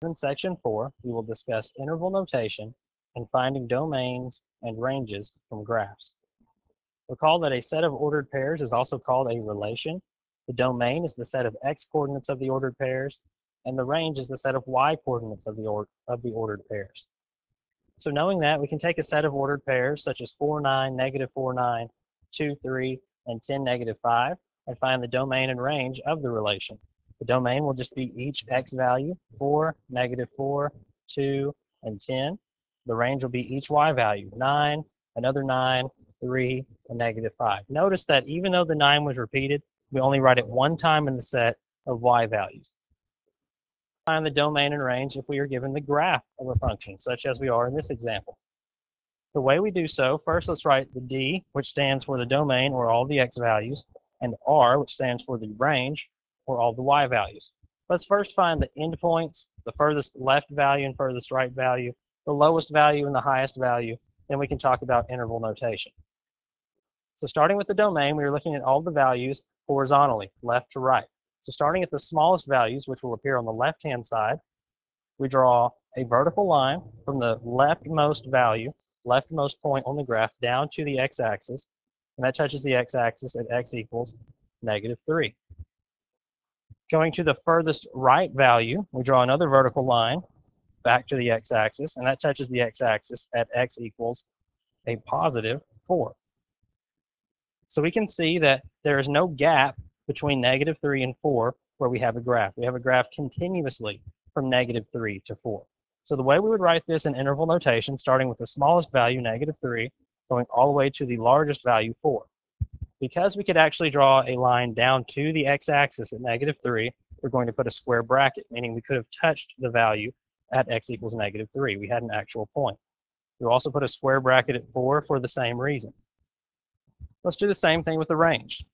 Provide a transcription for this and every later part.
In section 4, we will discuss interval notation and finding domains and ranges from graphs. Recall that a set of ordered pairs is also called a relation. The domain is the set of x coordinates of the ordered pairs, and the range is the set of y coordinates of the ordered pairs. So knowing that, we can take a set of ordered pairs such as 4, 9, negative 4, 9, 2, 3, and 10, negative 5, and find the domain and range of the relation. The domain will just be each x value, 4, negative 4, 2, and 10. The range will be each y value, 9, another 9, 3, and negative 5. Notice that even though the 9 was repeated, we only write it one time in the set of y values. Find the domain and range if we are given the graph of a function, such as we are in this example. The way we do so, first let's write the d, which stands for the domain or all the x values, and r, which stands for the range or all the y values. Let's first find the endpoints, the furthest left value and furthest right value, the lowest value and the highest value. Then we can talk about interval notation. So starting with the domain, we are looking at all the values horizontally, left to right. So starting at the smallest values, which will appear on the left-hand side, we draw a vertical line from the leftmost value, leftmost point on the graph, down to the x-axis, and that touches the x-axis at x equals negative 3. Going to the furthest right value, we draw another vertical line back to the x-axis, and that touches the x-axis at x equals a positive 4. So we can see that there is no gap between negative 3 and 4 where we have a graph. We have a graph continuously from negative 3 to 4. So the way we would write this in interval notation, starting with the smallest value, negative 3, going all the way to the largest value, 4. Because we could actually draw a line down to the x-axis at negative 3, we're going to put a square bracket, meaning we could have touched the value at x equals negative 3. We had an actual point. We'll also put a square bracket at 4 for the same reason. Let's do the same thing with the range.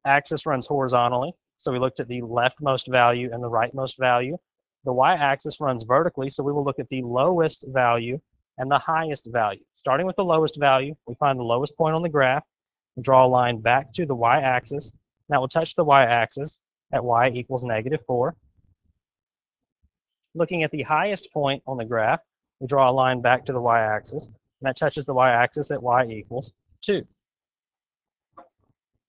Axis runs horizontally, so we looked at the leftmost value and the rightmost value. The y-axis runs vertically, so we will look at the lowest value and the highest value. Starting with the lowest value, we find the lowest point on the graph, and draw a line back to the y-axis. That will touch the y-axis at y equals negative 4. Looking at the highest point on the graph, we draw a line back to the y-axis, and that touches the y-axis at y equals 2.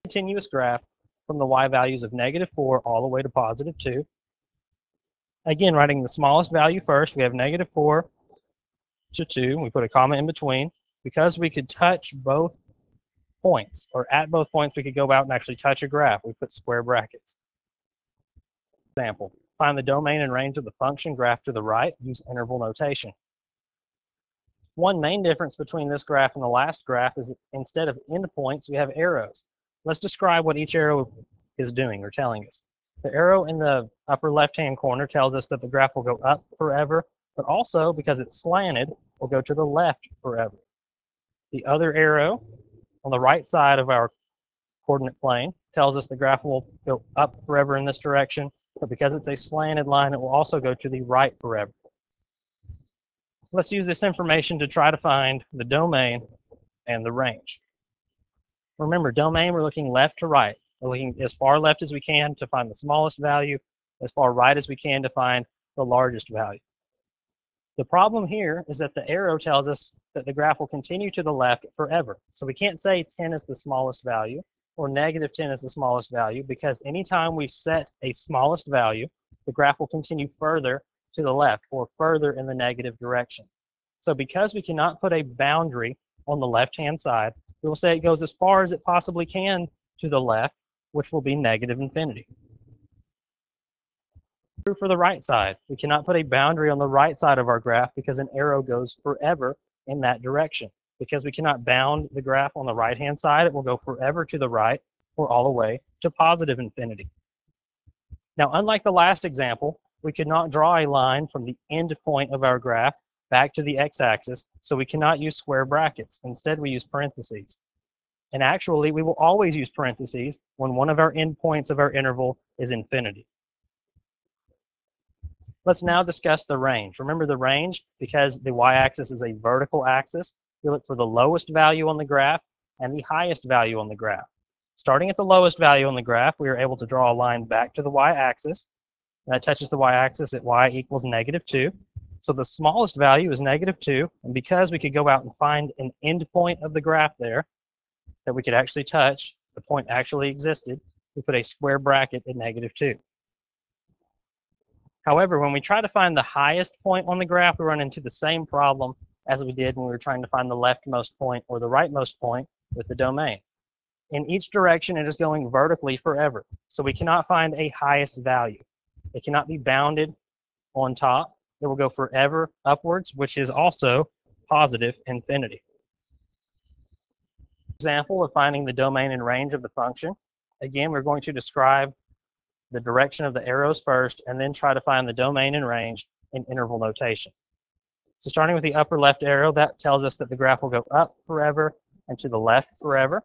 Continuous graph from the y values of negative 4 all the way to positive 2. Again, writing the smallest value first, we have negative 4 to 2. We put a comma in between. Because we could touch both points, or at both points we could go out and actually touch a graph, we put square brackets. Example, find the domain and range of the function graph to the right, use interval notation. One main difference between this graph and the last graph is that instead of endpoints, we have arrows. Let's describe what each arrow is doing or telling us. The arrow in the upper left-hand corner tells us that the graph will go up forever, but also, because it's slanted, will go to the left forever. The other arrow on the right side of our coordinate plane tells us the graph will go up forever in this direction, but because it's a slanted line, it will also go to the right forever. Let's use this information to try to find the domain and the range. Remember, domain, we're looking left to right. We're looking as far left as we can to find the smallest value, as far right as we can to find the largest value. The problem here is that the arrow tells us that the graph will continue to the left forever. So we can't say 10 is the smallest value or negative 10 is the smallest value, because anytime we set a smallest value, the graph will continue further to the left or further in the negative direction. So because we cannot put a boundary on the left-hand side, we will say it goes as far as it possibly can to the left, which will be negative infinity. True for the right side. We cannot put a boundary on the right side of our graph because an arrow goes forever in that direction. Because we cannot bound the graph on the right-hand side, it will go forever to the right or all the way to positive infinity. Now, unlike the last example, we could not draw a line from the end point of our graph back to the x-axis, so we cannot use square brackets. Instead, we use parentheses. And actually, we will always use parentheses when one of our endpoints of our interval is infinity. Let's now discuss the range. Remember the range, because the y-axis is a vertical axis, we look for the lowest value on the graph and the highest value on the graph. Starting at the lowest value on the graph, we are able to draw a line back to the y-axis, That touches the y-axis at y equals -2. So the smallest value is -2, and because we could go out and find an endpoint of the graph there that we could actually touch, the point actually existed, we put a square bracket at -2. However, when we try to find the highest point on the graph, we run into the same problem as we did when we were trying to find the leftmost point or the rightmost point with the domain. In each direction, it is going vertically forever, so we cannot find a highest value. It cannot be bounded on top. It will go forever upwards, which is also positive infinity. Example of finding the domain and range of the function. Again, we're going to describe the direction of the arrows first, and then try to find the domain and range in interval notation. So starting with the upper left arrow, that tells us that the graph will go up forever and to the left forever.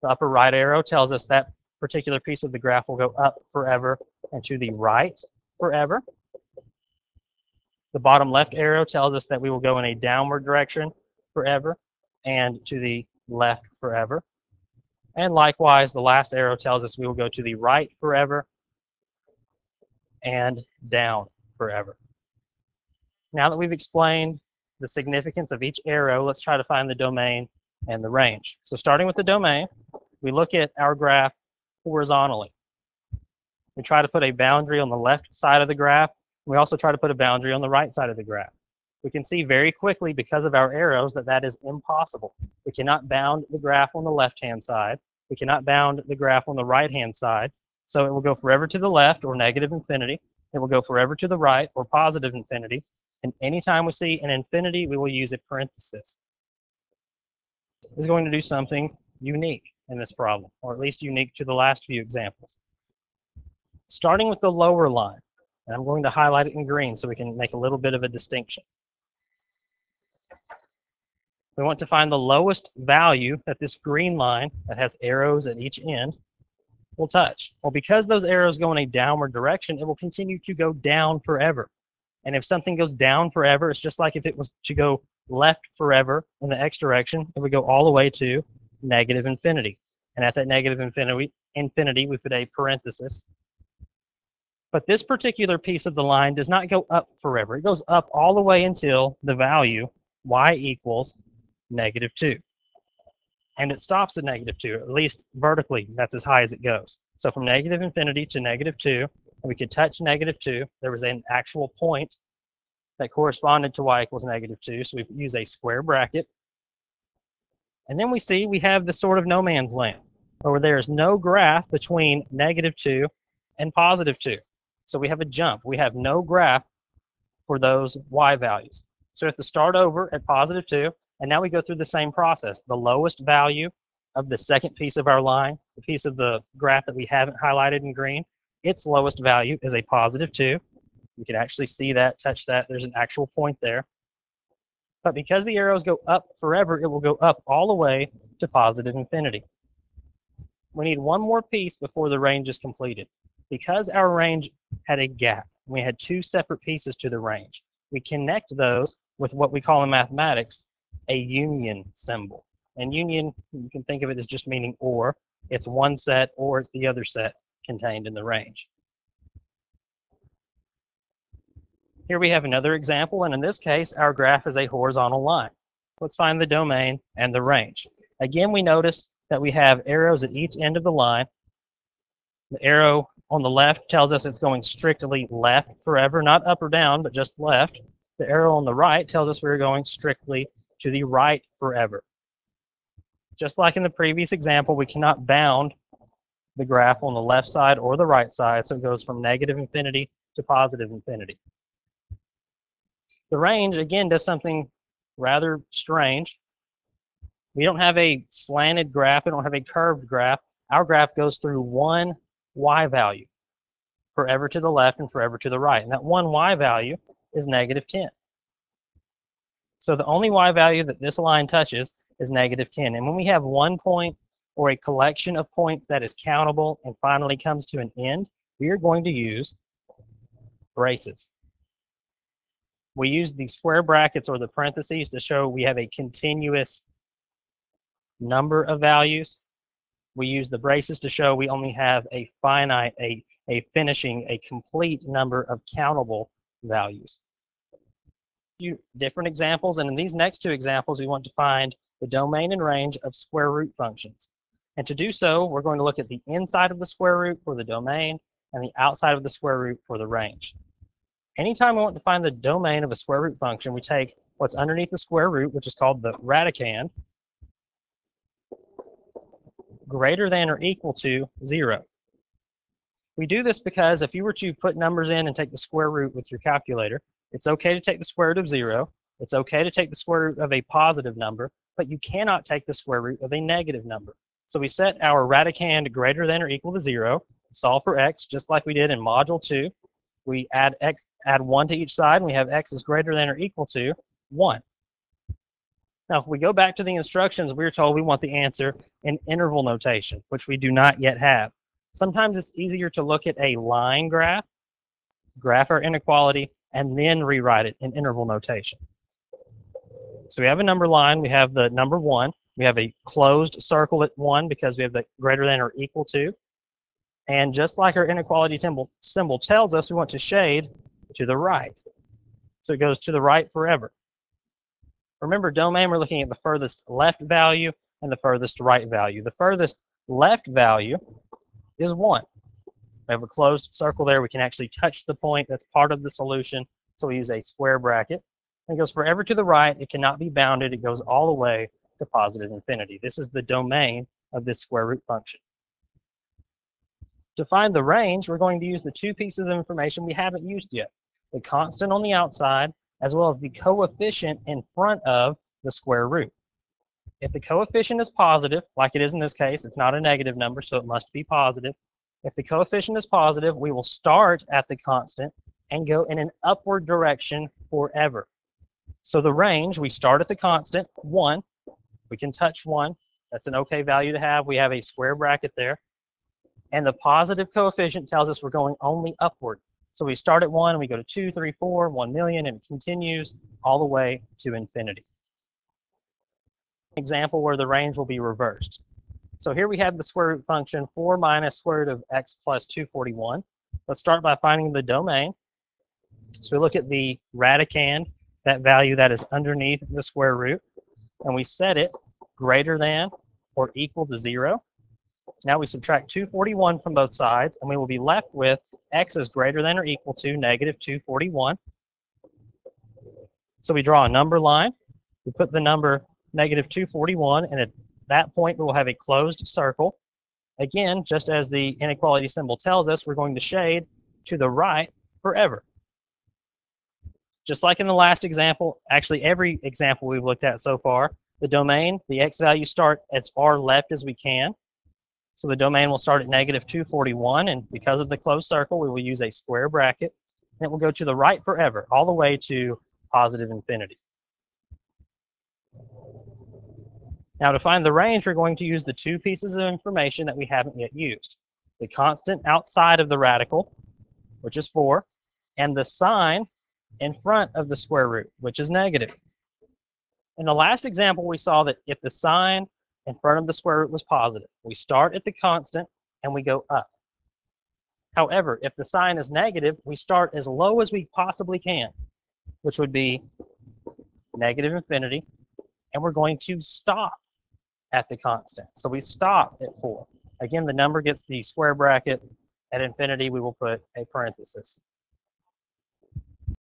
The upper right arrow tells us that particular piece of the graph will go up forever and to the right forever. The bottom left arrow tells us that we will go in a downward direction forever and to the left forever. And likewise, the last arrow tells us we will go to the right forever and down forever. Now that we've explained the significance of each arrow, let's try to find the domain and the range. So starting with the domain, we look at our graph horizontally. We try to put a boundary on the left side of the graph. We also try to put a boundary on the right side of the graph. We can see very quickly because of our arrows that that is impossible. We cannot bound the graph on the left-hand side. We cannot bound the graph on the right-hand side. So it will go forever to the left, or negative infinity. It will go forever to the right, or positive infinity. And anytime we see an infinity, we will use a parenthesis. This is going to do something unique in this problem, or at least unique to the last few examples. Starting with the lower line, and I'm going to highlight it in green so we can make a little bit of a distinction. We want to find the lowest value that this green line that has arrows at each end will touch. Well, because those arrows go in a downward direction, it will continue to go down forever. And if something goes down forever, it's just like if it was to go left forever in the x direction, it would go all the way to negative infinity. And at that negative infinity, we put a parenthesis. But this particular piece of the line does not go up forever. It goes up all the way until the value y equals -2. And it stops at -2, at least vertically, that's as high as it goes. So from negative infinity to -2, we could touch -2. There was an actual point that corresponded to y equals -2, so we use a square bracket. And then we see we have this sort of no man's land, where there is no graph between -2 and +2. So we have a jump. We have no graph for those y values. So we have to start over at +2, and now we go through the same process. The lowest value of the second piece of our line, the piece of the graph that we haven't highlighted in green, its lowest value is a +2. You can actually see that, touch that. There's an actual point there. But because the arrows go up forever, it will go up all the way to positive infinity. We need one more piece before the range is completed. Because our range had a gap, we had two separate pieces to the range. We connect those with what we call in mathematics a union symbol. And union, you can think of it as just meaning or. It's one set or it's the other set contained in the range. Here we have another example, and in this case, our graph is a horizontal line. Let's find the domain and the range. Again, we notice that we have arrows at each end of the line. The arrow on the left tells us it's going strictly left forever, not up or down, but just left. The arrow on the right tells us we're going strictly to the right forever. Just like in the previous example, we cannot bound the graph on the left side or the right side, so it goes from negative infinity to positive infinity. The range, again, does something rather strange. We don't have a slanted graph. We don't have a curved graph. Our graph goes through one y value, forever to the left and forever to the right. And that one y value is -10. So the only y value that this line touches is -10. And when we have one point or a collection of points that is countable and finally comes to an end, we are going to use braces. We use the square brackets or the parentheses to show we have a continuous number of values. We use the braces to show we only have a finite, a a complete number of countable values. Few different examples, and in these next two examples, we want to find the domain and range of square root functions. And to do so, we're going to look at the inside of the square root for the domain and the outside of the square root for the range. Anytime we want to find the domain of a square root function, we take what's underneath the square root, which is called the radicand, greater than or equal to 0. We do this because if you were to put numbers in and take the square root with your calculator, it's okay to take the square root of 0. It's okay to take the square root of a positive number, but you cannot take the square root of a negative number. So we set our radicand greater than or equal to 0, solve for x, just like we did in Module 2. We add 1 to each side, and we have x is greater than or equal to 1. Now, if we go back to the instructions, we were told we want the answer in interval notation, which we do not yet have. Sometimes it's easier to look at a line graph, graph our inequality, and then rewrite it in interval notation. So we have a number line, we have the number 1, we have a closed circle at 1 because we have the greater than or equal to. And just like our inequality symbol tells us, we want to shade to the right. So it goes to the right forever. Remember, domain, we're looking at the furthest left value and the furthest right value. The furthest left value is 1. We have a closed circle there. We can actually touch the point. That's part of the solution. So we use a square bracket. It goes forever to the right. It cannot be bounded. It goes all the way to positive infinity. This is the domain of this square root function. To find the range, we're going to use the two pieces of information we haven't used yet. The constant on the outside, as well as the coefficient in front of the square root. If the coefficient is positive, like it is in this case, it's not a negative number, so it must be positive. If the coefficient is positive, we will start at the constant and go in an upward direction forever. So the range, we start at the constant, 1. We can touch 1. That's an okay value to have. We have a square bracket there. And the positive coefficient tells us we're going only upward. So we start at 1, we go to 2, 3, 4, 1 million, and it continues all the way to infinity. Example where the range will be reversed. So here we have the square root function 4 minus square root of x plus 241. Let's start by finding the domain. So we look at the radicand, that value that is underneath the square root, and we set it greater than or equal to 0. Now we subtract 241 from both sides, and we will be left with x is greater than or equal to negative 241. So we draw a number line. We put the number negative 241, and at that point we will have a closed circle. Again, just as the inequality symbol tells us, we're going to shade to the right forever. Just like in the last example, actually every example we've looked at so far, the domain, the x values start as far left as we can. So the domain will start at negative 241, and because of the closed circle, we will use a square bracket, and it will go to the right forever, all the way to positive infinity. Now to find the range, we're going to use the two pieces of information that we haven't yet used. The constant outside of the radical, which is 4, and the sign in front of the square root, which is negative. In the last example, we saw that if the sign in front of the square root was positive, we start at the constant and we go up. However, if the sign is negative, we start as low as we possibly can, which would be negative infinity, and we're going to stop at the constant. So we stop at 4. Again, the number gets the square bracket. At infinity, we will put a parenthesis.